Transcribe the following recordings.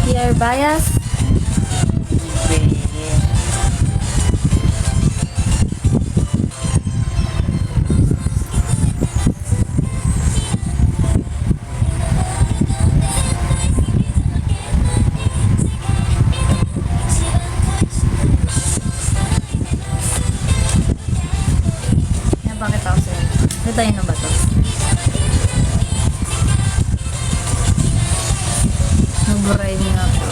Your bias? Yan, bakit ako sa'yo? Natayin na ba to? Naburay nga po.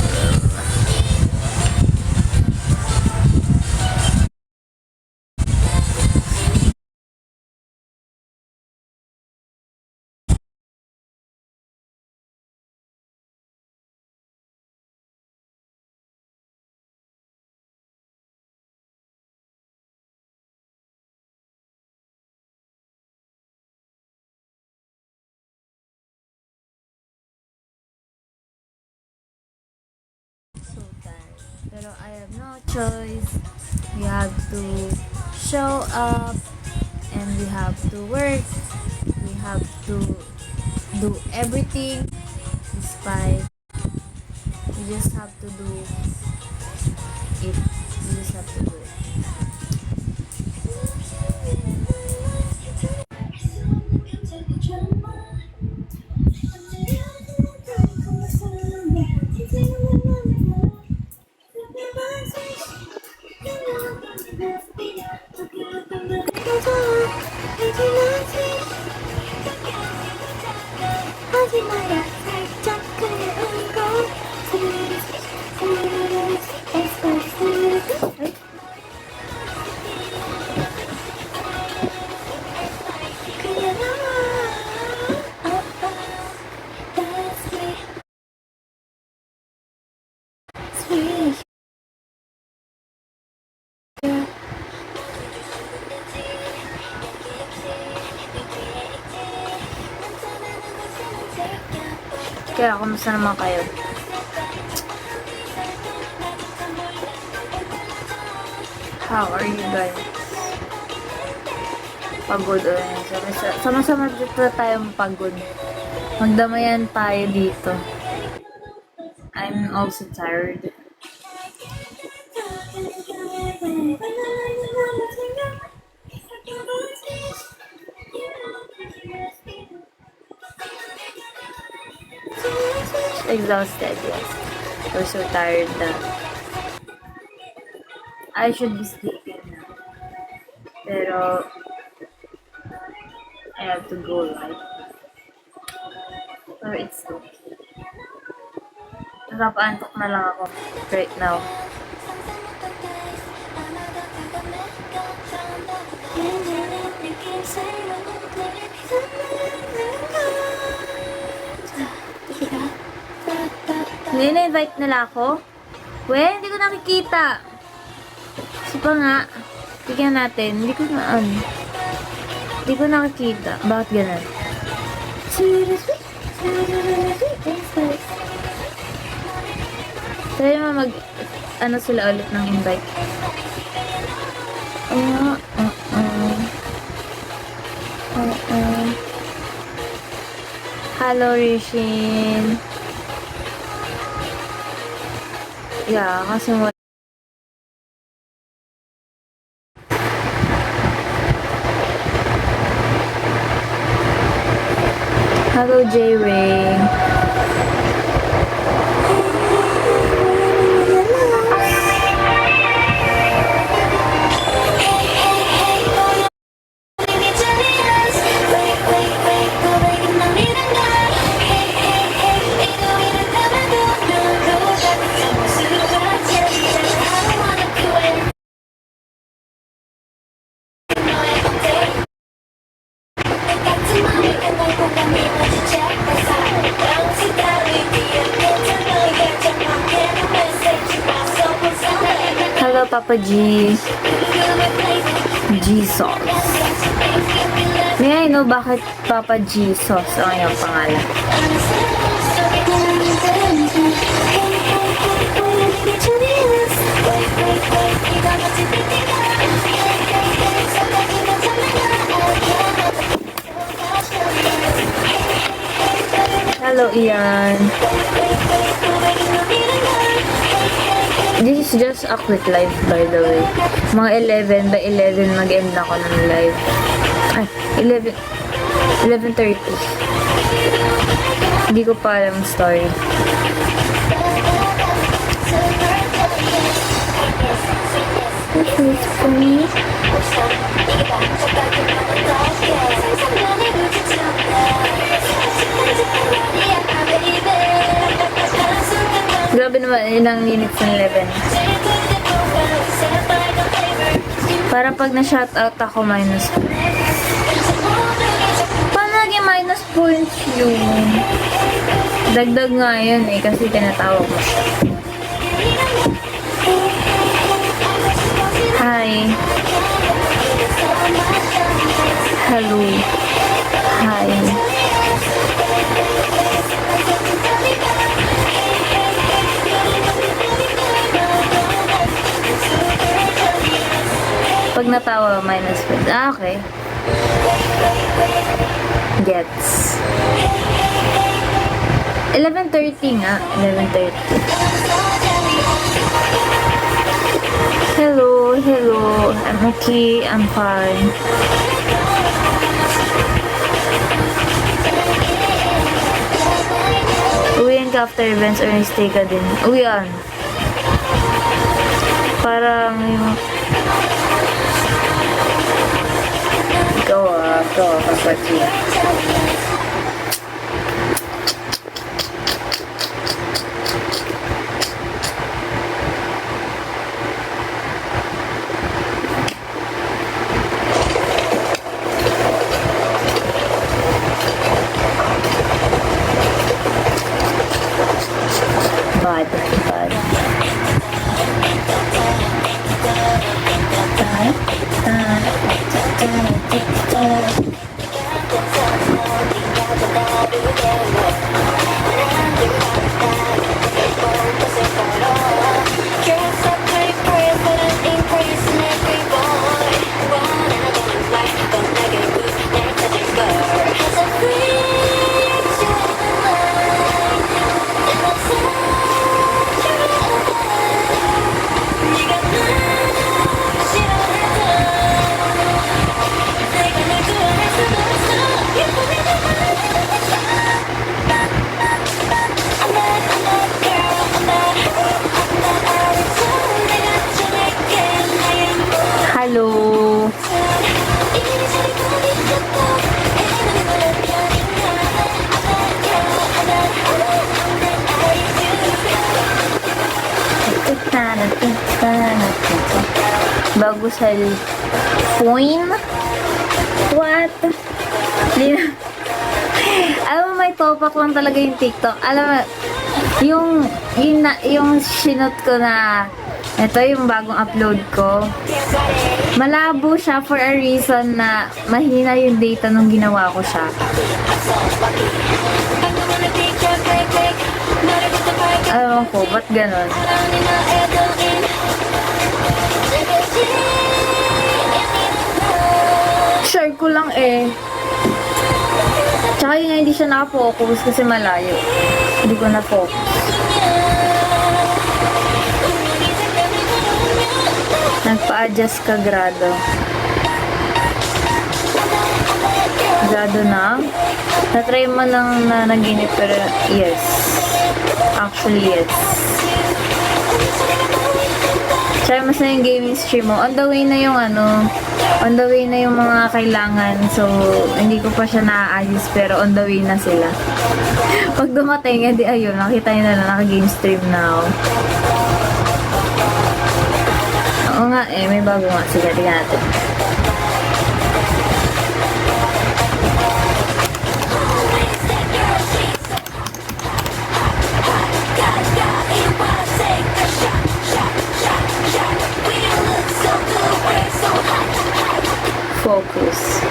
So tired. Pero I have no choice. We have to show up and we have to work. We have to do everything despite we just have to do it. We just have to do it. Kaya, kumusta naman kayo? How are you guys? Pagod o yan. Sama-sama dito tayo pagod. Magdamayan tayo dito. I'm also tired. Exhausted, yes. We're so tired that I should be sleeping now. Pero I have to go, right? Pero it's okay. Nakapaantok na lang ako right now. Ngayon na-invite nila ako? Hindi ko nakikita. Kasi pa nga, bigyan natin. Hindi ko nakikita. Bakit ganun? Try mo sila ulit ng invite. Hello, Rishin. Yeah, kasi mo. Hello, J-Ray. Hello, Papa G. Jesus. May I know bakit Papa Jesus ang iyong pangalan? Hello, Ian. This is just a quick live, by the way. Mga 11, by 11 mag-end na ako ng live. Ay, 11:30. Hindi ko pa alam ang story. Wait for me. Grabe naman, ilang minutes ng 11. Para pag na-shoutout ako, minus points. Paano naging minus points yun? Dagdag nga yun eh, kasi tinatawag ko siya. Hi. Hello. Hi. Pag natawa, minus 5. Ah, okay. Gets. 11:30 nga. 11:30. Hello, hello. I'm okay. I'm fine. Uwian ka after events or stay ka din? Uwian. Parang yung... Ikaw kapatid. Bad. Hello. Bago sa phone? What? Alam mo, may topak lang talaga yung TikTok. Alam mo, yung sinot ko na ito yung bagong upload ko. Malabo siya for a reason na mahina yung data nung ginawa ko siya. Alam ko, ba't ganon? Share ko lang eh. Tsaka yun, hindi siya nakafocus kasi malayo. Hindi ko na-focus. Nagpa-adjust ka grado. Grado na? Na-try mo nang nanaginip pero yes. Actually, yes. Try mo sa yung gaming stream mo. On the way na yung on the way na yung mga kailangan. So, hindi ko pa siya na-adjust pero on the way na sila. Pag dumating, edi ayun, nakita nyo na naka-game stream na ako. Oo nga eh, may bago nga. Sige, tingnan natin. Focus.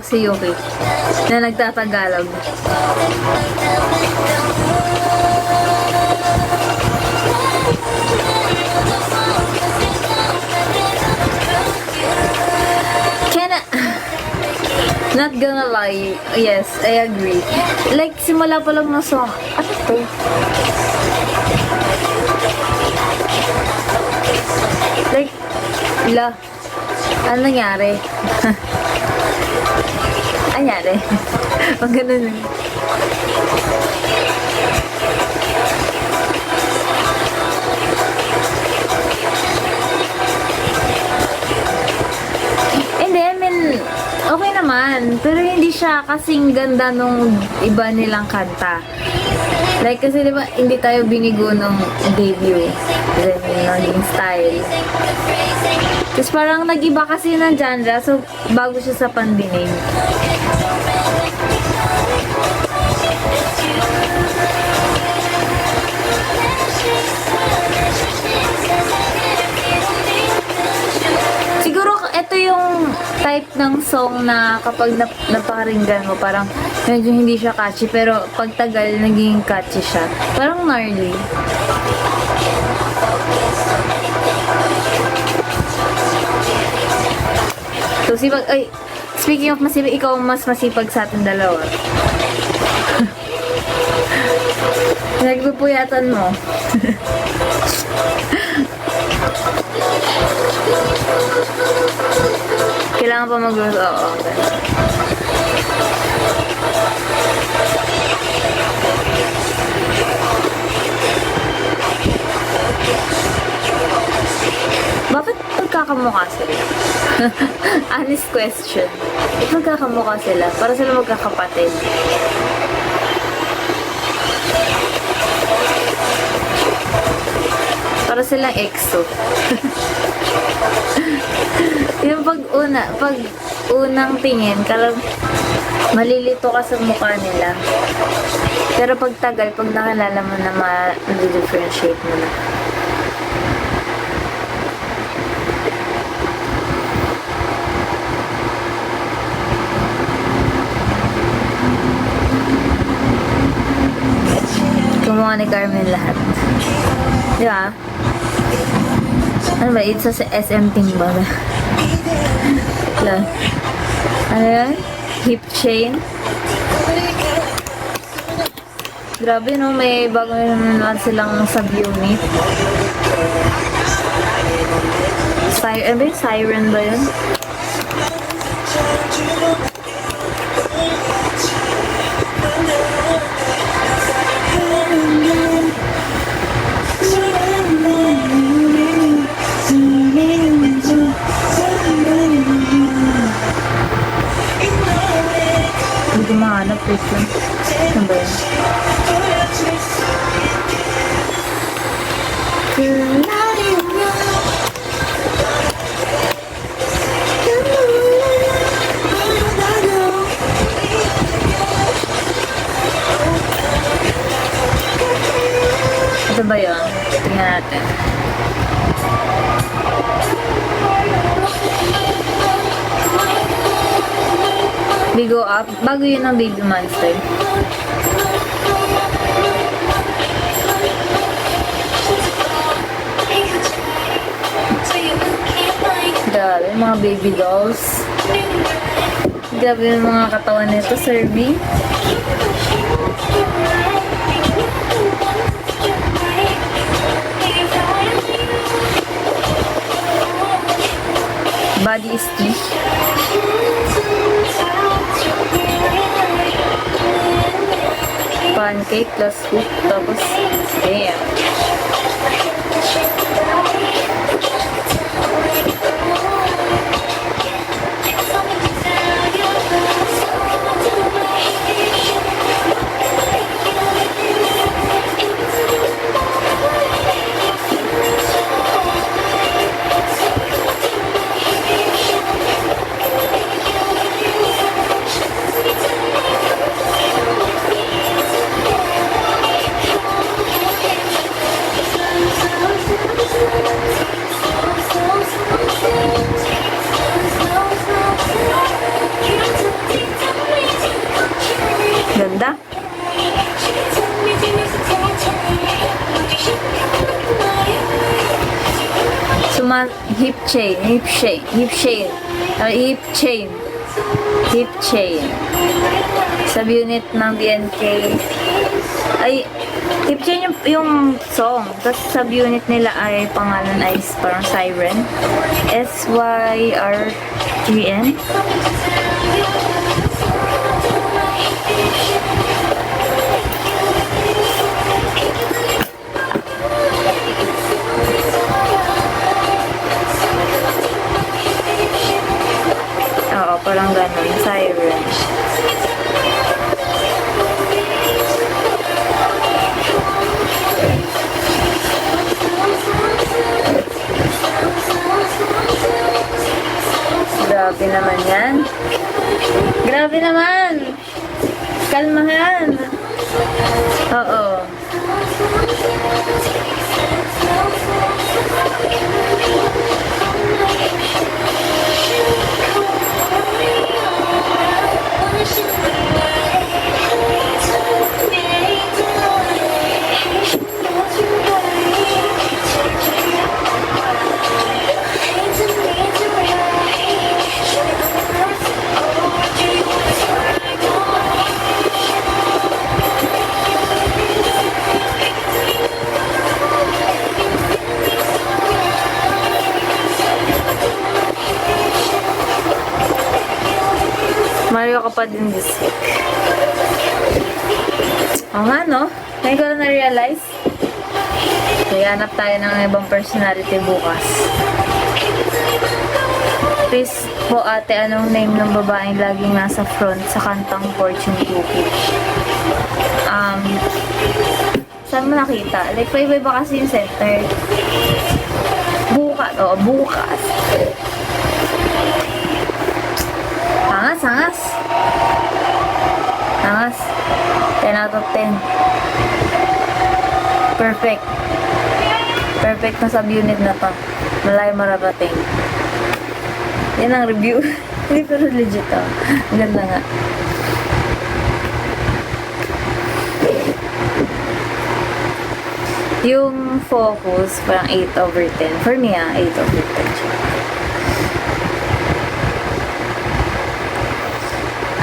si Yuki na nagtatagalog. Not gonna lie, yes, I agree. Like, simula pa lang ng song, ano to? Like, ano nangyari? Ano nangyari? Pag ganun. Hindi, I mean, okay naman. Pero hindi siya kasing ganda nung iba nilang kanta. Like, kasi diba, hindi tayo binigo nung debut. Then, naging style. Tapos parang nag-iba kasi ng genre, so bago siya sa pandinig. Siguro, ito yung type ng song na kapag naparinggan mo, parang medyo hindi siya catchy, pero pagtagal, naging catchy siya. Parang gnarly. So, speaking of masipag, ikaw mas masipag sa ating dalawa. Nagpupuyatan mo. Kailangan pa mag-rose. Oo, okay. Bakit magkakamukha sila? Honest question. Bakit magkakamukha sila? Para sila magkakapatid. Para silang EXO. Yung pag unang tingin, malilito ka sa mukha nila. Pero pag tagal, pag nakilala mo na ma-differentiate mo na. Kumuha ni Carmen lahat. Di ba? Ano ba? It's sa SM thing ba? Ano yan? Hip chain. Grabe no, may bago naman silang sub-unit. Siren ba yun? Hindi ko mahanap ito. Ano ba yun? Ito ba yun? Tingnan natin. Bigo Up. Bago yun ang Baby Monster. Grabe, mga baby dolls. Grabe yung mga katawan nito, Serbi. Body is tea. Pancake plus hoop, tapos damn. hip chain, hip chain. Subunit ng BNK. Ay, hip chain yung song. Tapos subunit nila ay pangalan ay parang Siren. SYR3N. Oo, parang ganun. Siren. Grabe naman yan. Grabe naman. Kalmahan. Oo. Mario ka pa din this week. Oo nga, no? Ngayon ko na na-realize. Naganap tayo ng ibang personality bukas. Please po ate, anong name ng babaeng laging nasa front sa kantang Fortune Cookie? Saan mo nakita? Like, iba-iba kasi yung center. Bukas. Oo, bukas. Angas, angas. Angas. 10 out of 10. Perfect. Perfect na sub-unit na to. Malayo marabating. Yan ang review. Hindi pero legit to. Ang ganda nga. Yung focus, parang 8 over 10. For me, 8 over 10 siya.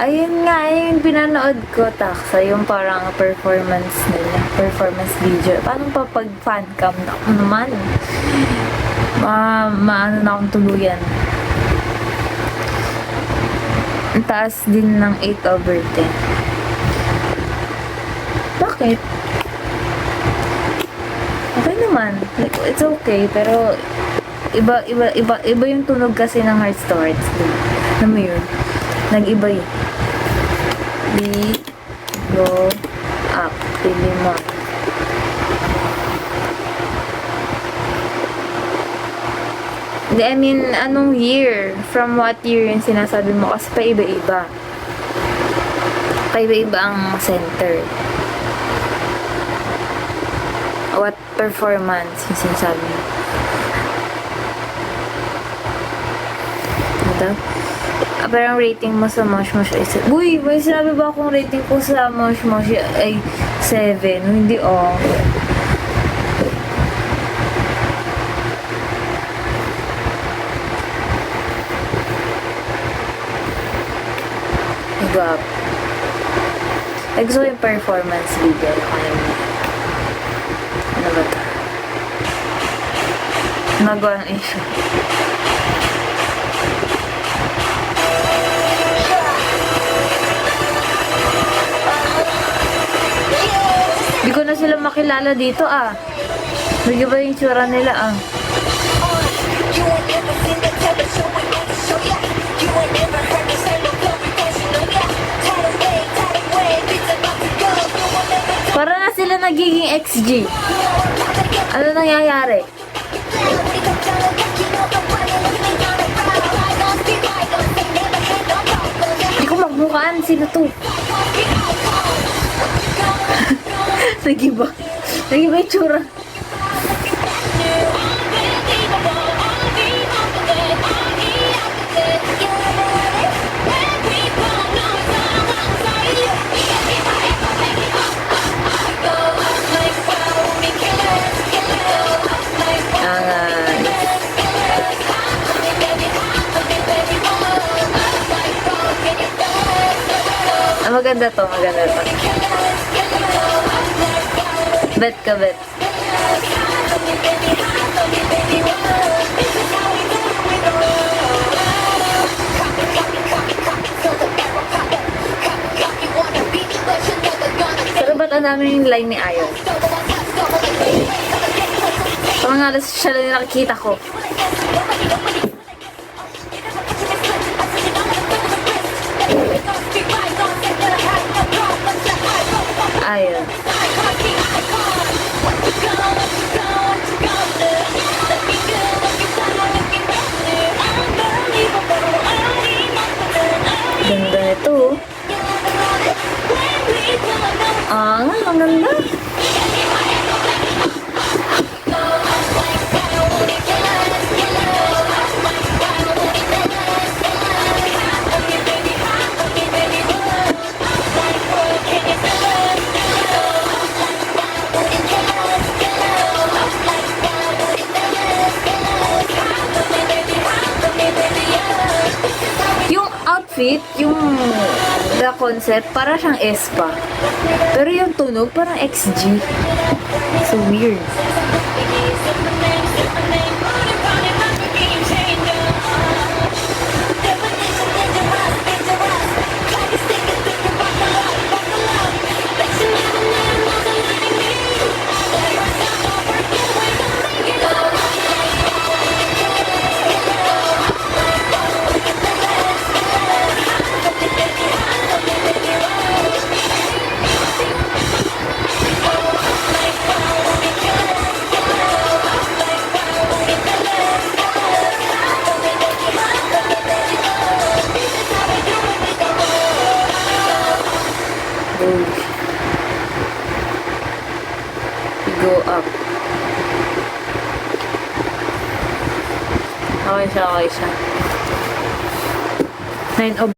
Ayun nga, yung pinanood ko, taksa, yung parang performance nila, performance video. Paano pa pag fan cam na ako naman? Maano na akong tuluyan. Ang taas din ng 8 over 10. Bakit? Okay naman. Like, it's okay, pero iba yung tunog kasi ng Hearts to Hearts. Alam mo yun? Nag-iba yun. We go up. Pili mo. I mean, anong year? From what year yung sinasabi mo? Kasi paiba-iba. Paiba-iba ang center. What performance yung sinasabi mo? Ito? Parang rating mo sa Mosh Mosh ay... Uy! May sinabi ba akong rating ko sa Mosh Mosh ay 7? Hindi, oh. Gab. Ay, gusto ko yung performance video. Ano ba ito? Nagawa ng issue. Hindi ko na sila makilala dito, Bigyan ba yung tsura nila, Para na sila nagiging XG. Ano nangyayari? Hindi ko magbukaan. Sino to? Nagiba. Nagiba yung tsura. Maganda to, maganda to. Bet ka, bet. Sarabatan namin yung line ni Ayon. Parang alas siya lang yung nakikita ko. Ayun. Ganda nito. Ang ganda. Yung outfit, yung the concept, para siyang Espa. Pero yung tunog, parang XG. So weird. Go up. Okay siya, okay siya. 9/10.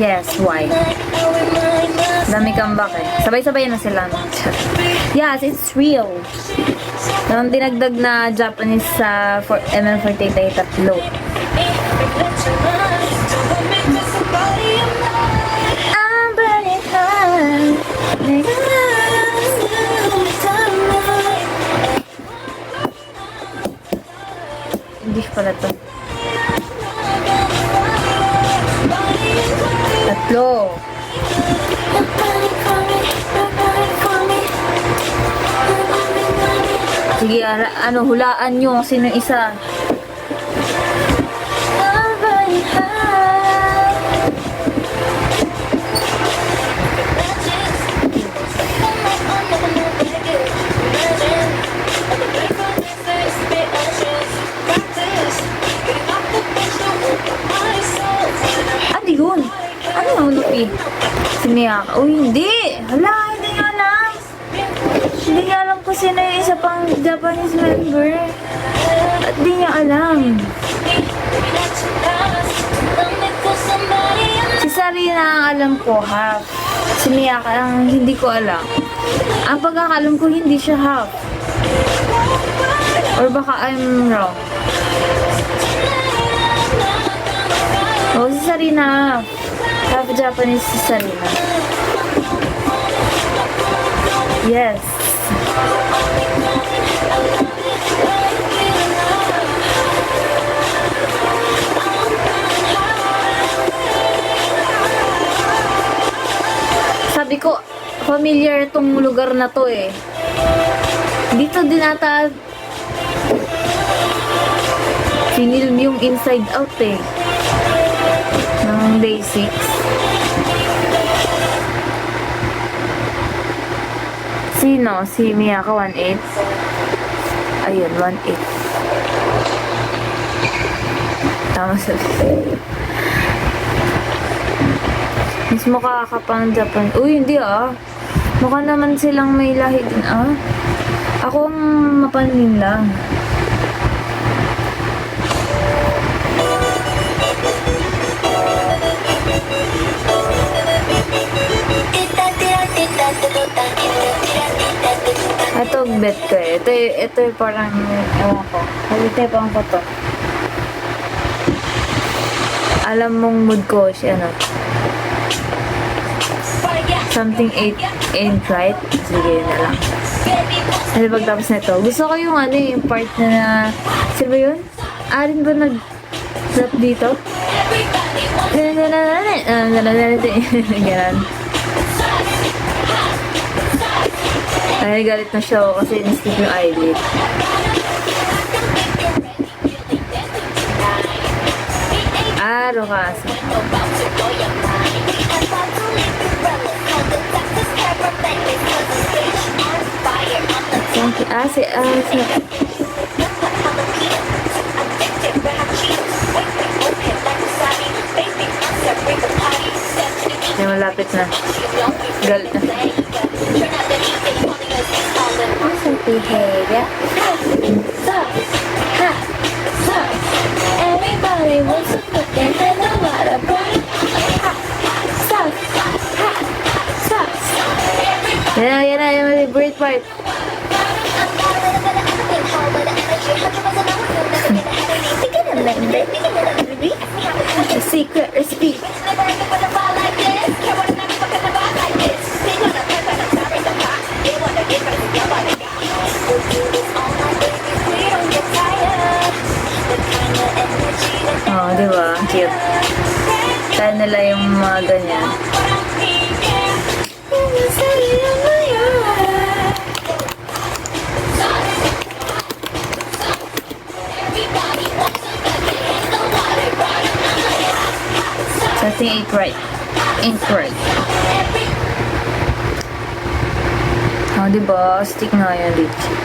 Yes, why? Dami comeback eh. Sabay-sabay na sila. Yes, it's real. Nang dinagdag na Japanese sa ML48 ay tatlo. I'm burning high. English pala to. Tatlo. Sige, hulaan nyo sino isa. Ano yun? Ano yung Luffy? Si Miyaka. Oh, hindi! Hala, hindi nga alam. Hindi niya alam kung sino yung isa pang Japanese member. At di niya alam. Si Sarina ang alam ko, half. Si Miyaka ang hindi ko alam. Ang pagkakalam ko, hindi siya half. Or baka I'm wrong. Oh, si Sarina. Half Japanese si Sarina. Yes. Sabi ko, familiar tong lugar na to eh. Dito din ata film yung Inside Out eh. Ng Day 6. Sino? Si Miyaka 1/8. Ayun, 1/8. Tama sa mismo kakapang Japan. Uy, hindi ah. Mukha naman silang may lahi din, ah. Ako ang mapanlin lang. Ito, bet ko eh. Ito yung parang, ewan ko. Halitay pa ang to. Alam mong mood ko siya, ano? Something ain't right. Sige, yun na lang. Ano pagtapos na ito? Gusto ko yung ano, yung part na, sino ba yun? Arin ba nag-drop dito? Ganon. Ay, galit na siya ako kasi in-skip yung eyelid. Rokasa. Ay, malapit na. Galit na. Awesome behavior. Everybody wants to put their hand on water. Yan na, yung great part. A secret recipe. Oh, diba? Cute. Kaya nila yung mga ganyan. Something ain't right. Ain't right. Oh, diba? Stick na yan, legit.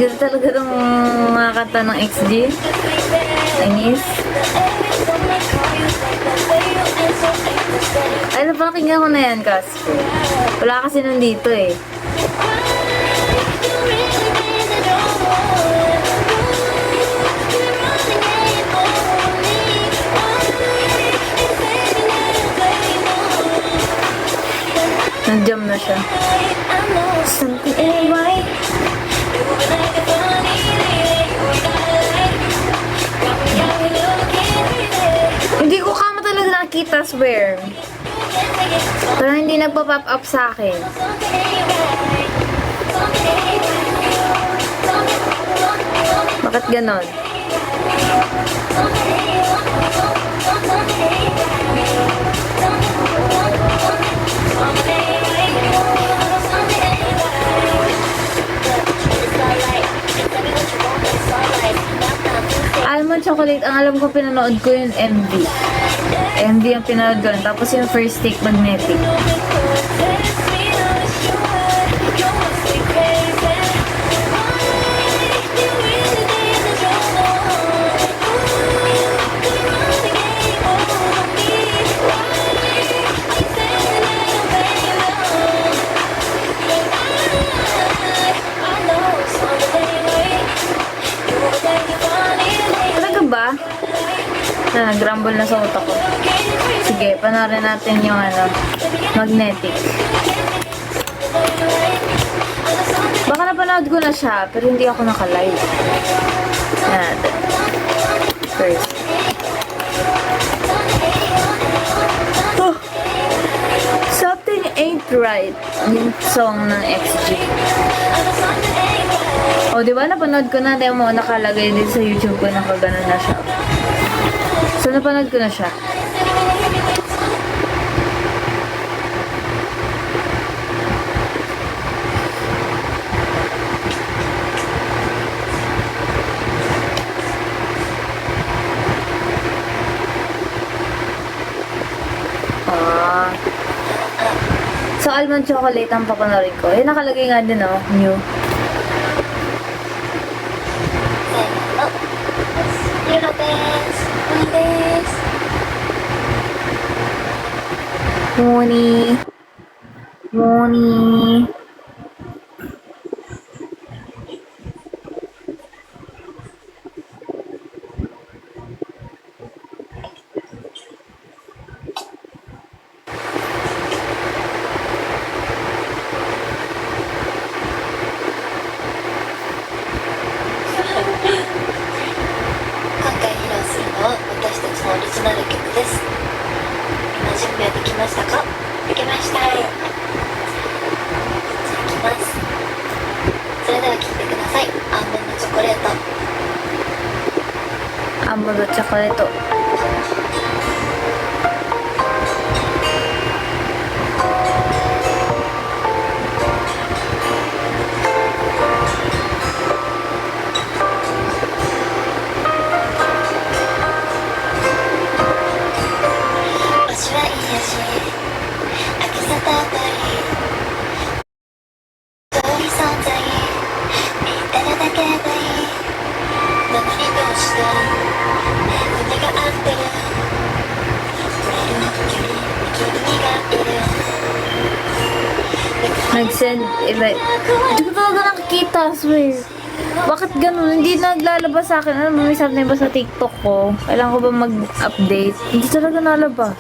Ganda talaga ng mga kanta ng XG. Inis. Ay, napakinggan ko na yan, Casper. Wala kasi nandito eh. Nag-jam na siya. Something ain't right. Hindi ko kama talaga nakita, swear. Pero hindi nagpa-pop up sa akin. Bakit ganon? Almond chocolate, ang alam ko pinanood ko yung MV. MV ang pinanood ko. Tapos yung first take magnetic. Nag-rumble na sa utak ko. Sige, panoorin natin yung ano, magnetic. Baka napanood ko na siya, pero hindi ako naka-live. Yan natin. First. Oh, something ain't right. Yung song ng XG. O, diba? Napanood ko na. Dahil mo nakalagay din sa YouTube ko na kagano'n na siya. So, napanood ko na siya. ng chocolate ang papanorin ko. Eh, nakalagay nga din, oh, new. Moni. Moni. Amber chocolate. Nag-send, like, hindi ko talaga nakikita, swear. Bakit ganun? Hindi naglalabas sa akin. Ano, may something ba sa TikTok ko? Kailangan ko ba mag-update? Hindi talaga nalabas.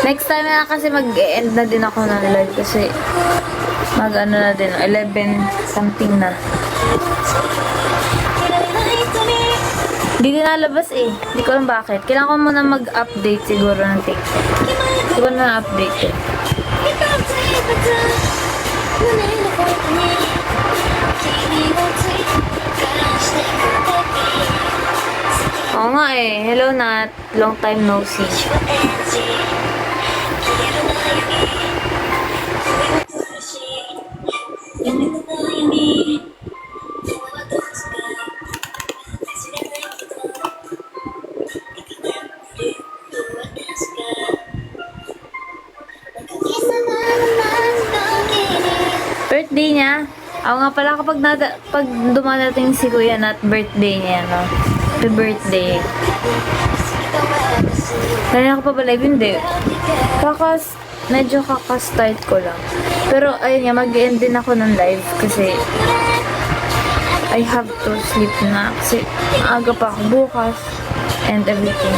Next time na kasi mag-end na din ako ng live kasi mag-ano na din, 11 something na. Hindi din nalabas eh. Hindi ko alam bakit. Kailangan ko muna mag-update siguro ng TikTok. Siguro na update eh. Oo nga eh. Hello Nat. Long time no see. Birthday niya? Ako nga pala kapag pag dumadating si Kuya Nat, birthday niya, no? Happy birthday. Kaya ako pa ba live? Hindi. Medyo kaka-start ko lang. Pero ayun nga, mag-end din ako ng live kasi I have to sleep na kasi aga pa ako bukas and everything.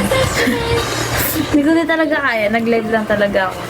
Hindi ko din talaga kaya. Nag-live lang talaga ako.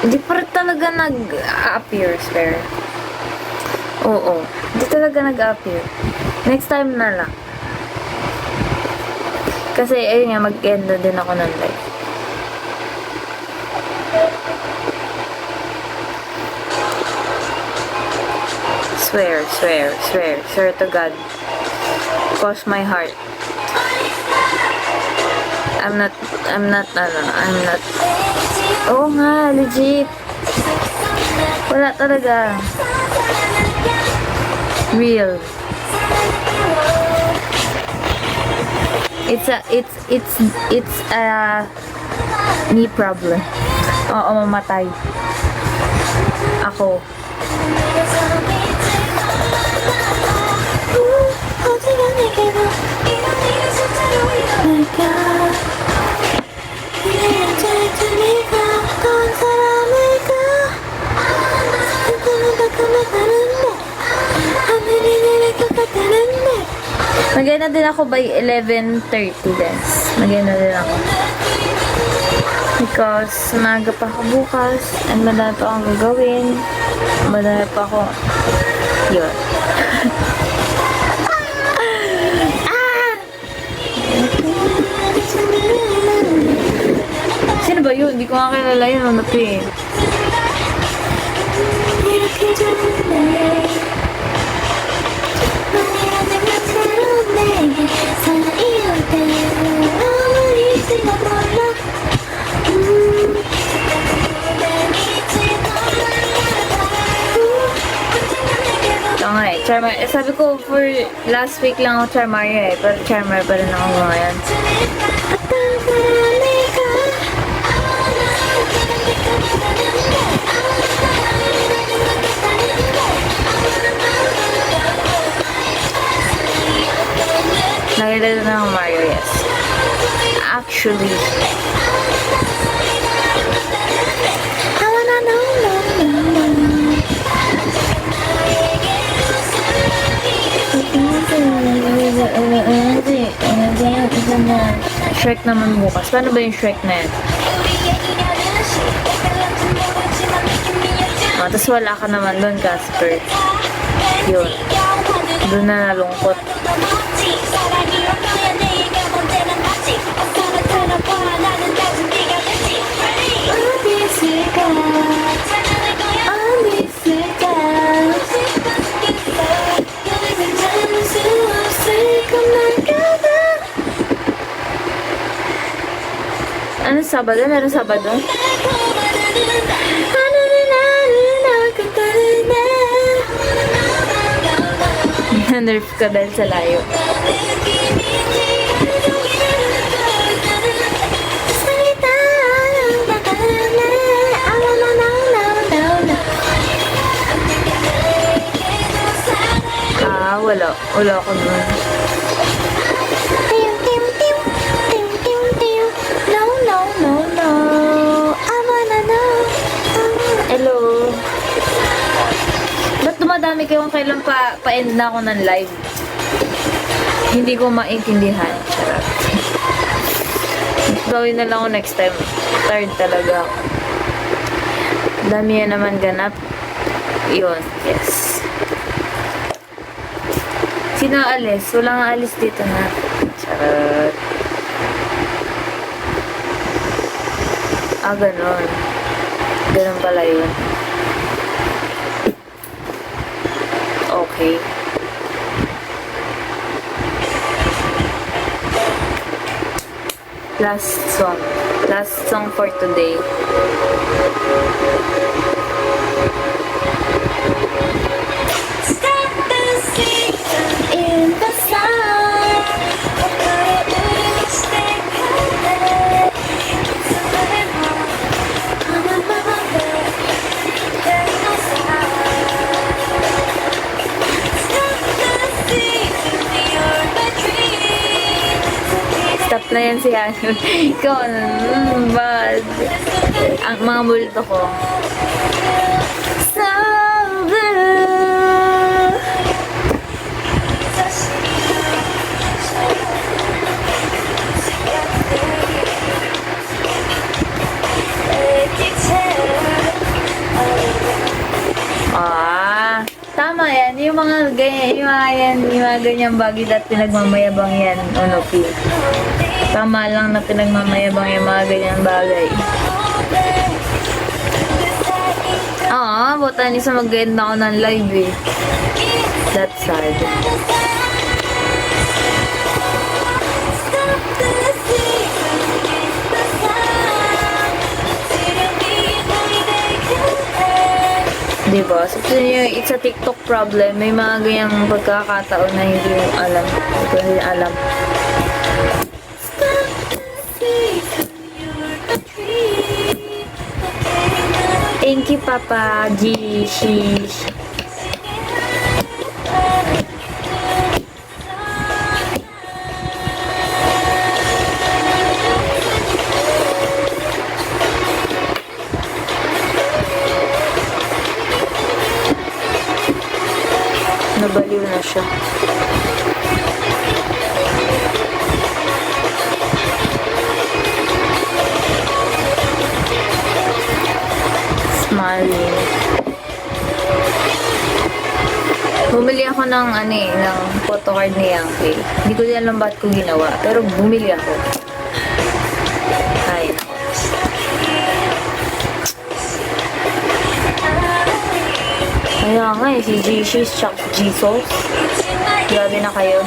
Hindi pa rin talaga nag-appear, swear. Oo. Hindi talaga nag-appear. Next time na lang. Kasi, ayun nga, mag-end na din ako ng live. Swear to God. Cross my heart. I'm not, oo nga, legit. Wala talaga. Real. It's a knee problem. Oo, mamatay. Ako. Magana din ako by 11:30 guys. Magana din ako. Because maaga pa ako bukas and madami pa akong gagawin. Madami pa ako yun. Sino ba yun? Hindi ko nga kilala yun. Ano to eh? Charmar. Sabi ko for last week lang ako Charmaria eh. Pero Charmar pa rin ako ngayon. Nakilala na ako Mario, yes. Actually. Shrek naman bukas. Paano ba yung Shrek na yan? Oh, tapos wala ka naman doon, Casper. Yun. Doon na nalungkot. Ano Sabado? Meron Sabado? Nerf ka dahil sa layo. Wala. Wala ako nun. Hello. Ba't dumadami kayong kailan pa-end na ako ng live? Hindi ko maintindihan. Charot. Gawin na lang ako next time. Tired talaga ako. Dami yan naman ganap. Yun. Yes. Sino alis? Walang alis dito na. Charot. Ganon. Ganon pala yun. Okay. Last song. Last song for today. In the sun. Stop na yan si Hanul. Ikaw, bad. Ang mga bulto ko. So blue. Tama yan. Yung mga ganyan, yung mga ganyang bagay at pinagmamayabang yan, Onopi. Tama lang na pinagmamayabang yung mga ganyang bagay. Buta ni sa mag-end na ako ng live eh. That's sad. Diba? So, it's a TikTok problem. May mga ganyang pagkakataon na hindi mo alam. Hindi ko rin alam. Thank you, Papa G. Shish. Nabaliw na siya. Smiling. Bumili ako ng ng photocard ni Yankee. Hindi ko din alam ba't ko ginawa, pero bumili ako. Ay, nako. Kaya nga si Jesus tsaka Jesus. Grabe na kayo.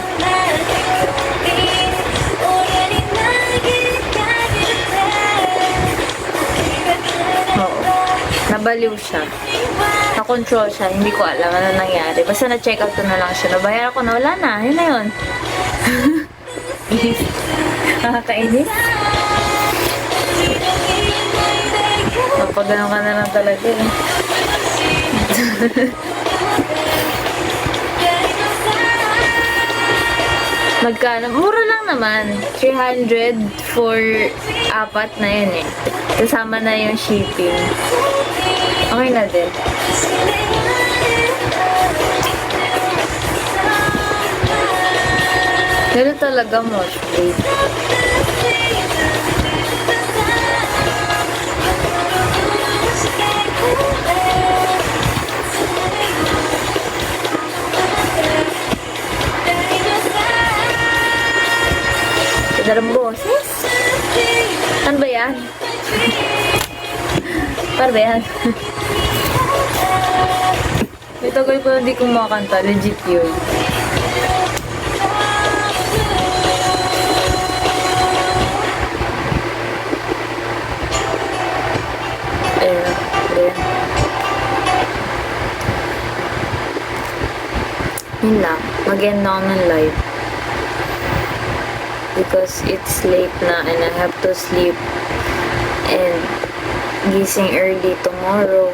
Oo. Nabaliw siya. Na-control siya. Hindi ko alam ano nangyari. Basta na-check out ko na lang siya. Nabayaran ko na. Wala na. Yun na yun. Nakakainis. Kapag gano'n ka na lang talaga eh. Magkano? Mura lang naman. 300 for 4 na yun eh. Kasama na yung shipping. Okay na din. Ganun talaga mo, babe. Darang boses. Ano ba yan? Para ba yan? May tagal ko hindi kumakanta. Legit yun. Ayan. Yun lang. Mag-end na ako ng live. Because it's late na and I have to sleep and gising early tomorrow.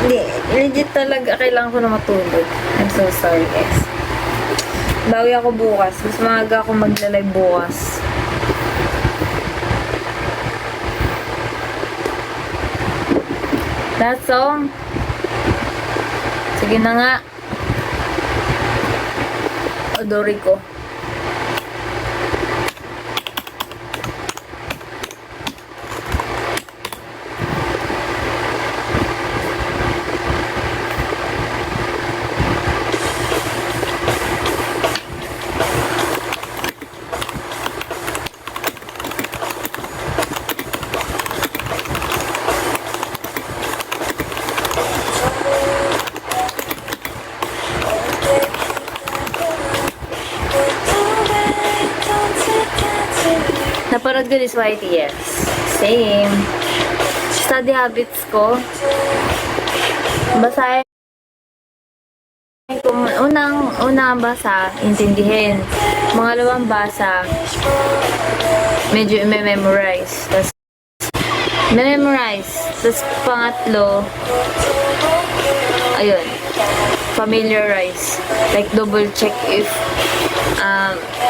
Hindi, legit talaga kailangan ko na matulog. I'm so sorry guys. Bawi ako bukas. Mas maaga ako magla-live bukas. That song. Sige na nga. Odori ko. Napanood ko this Whitey, yes. Same. Study habits ko. Basahin ko. Unang basa, intindihin. Pangalawang basa, medyo i-memorize. Tapos, memorize. Tapos, pangatlo, ayun, familiarize. Like, double check if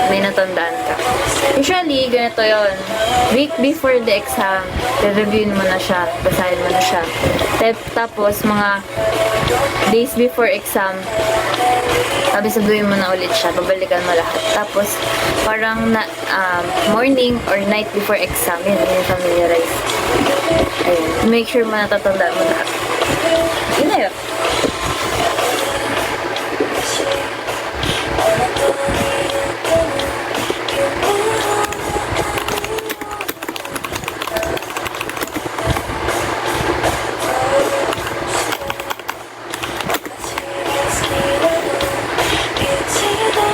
may natandaan ka. Usually, ganito yon. Week before the exam, re-reviewin mo na siya, basahin mo na siya. Tapos, mga days before exam, sabihin mo na ulit siya, babalikan mo lahat. Tapos, parang morning or night before exam, yun yung familiarize. Ayun. Make sure mo natatandaan mo lahat. Yun na yun.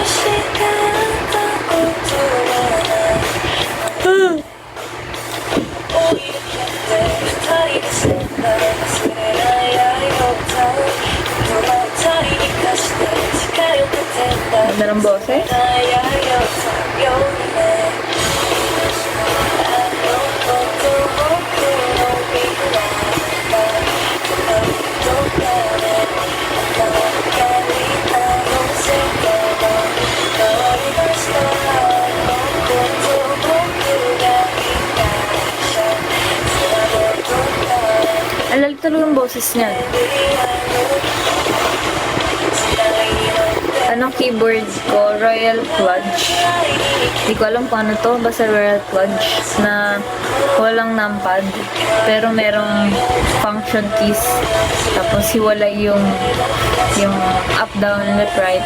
시간 또 고통을 Alal tuloy yung boses niya. Anong keyboard ko? Royal Clutch. Hindi ko alam kung ano to. Basta Royal Clutch na walang numpad. Pero merong function keys. Tapos hiwalay yung up, down, left, right.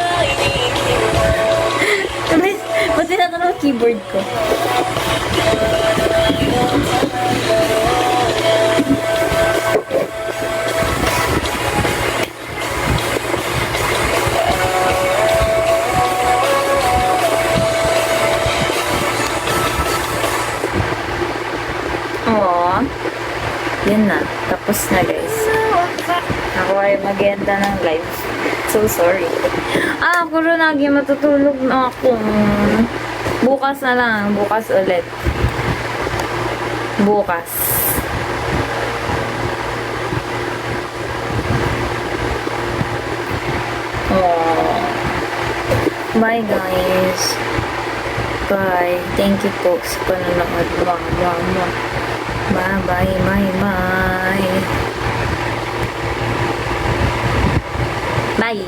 Ba't tinatanong ang keyboard ko? Aww. Yun na. Tapos na, guys. Ako ay mag-enda ng live. So sorry. Puro nagi matutulog na ako. Bukas na lang. Bukas ulit. Bukas. Aww. Bye, guys. Bye. Thank you po sa panonood. Bye, bye, bye, bye. Bye.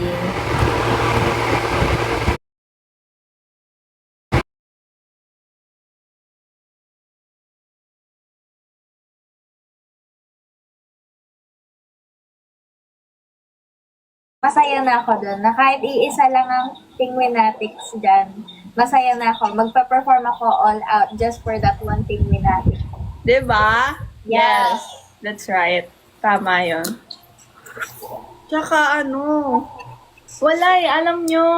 Masaya na ako doon, na kahit iisa lang ang Tingwinatics dyan, masaya na ako. Magpa-perform ako all out just for that one Tingwinatic. Diba? Yes. That's right. Tama yun. Tsaka ano, wala eh, alam nyo,